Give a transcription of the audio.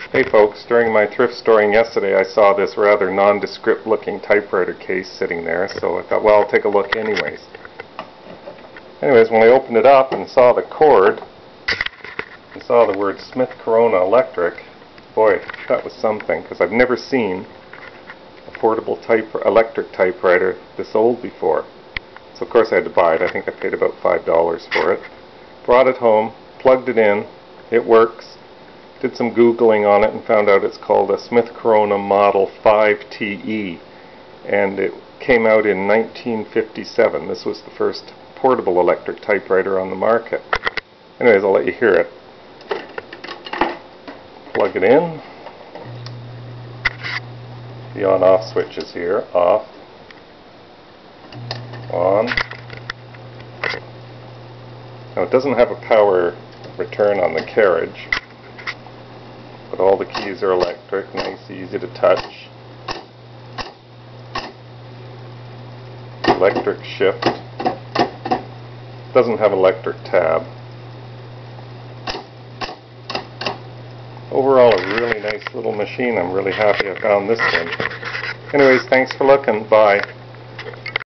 Hey folks, during my thrift storing yesterday I saw this rather nondescript looking typewriter case sitting there, so I thought, well, I'll take a look anyways. Anyways, when I opened it up and saw the cord, and saw the word Smith Corona Electric, boy, that was something, because I've never seen a portable electric typewriter this old before. So of course I had to buy it. I think I paid about $5 for it. Brought it home, plugged it in, it works. Did some Googling on it and found out it's called a Smith Corona Model 5TE, and it came out in 1957. This was the first portable electric typewriter on the market. Anyways, I'll let you hear it. Plug it in. The on-off switch is here. Off. On. Now it doesn't have a power return on the carriage, but all the keys are electric, nice, easy to touch. Electric shift. Doesn't have electric tab. Overall, a really nice little machine. I'm really happy I found this one. Anyways, thanks for looking. Bye.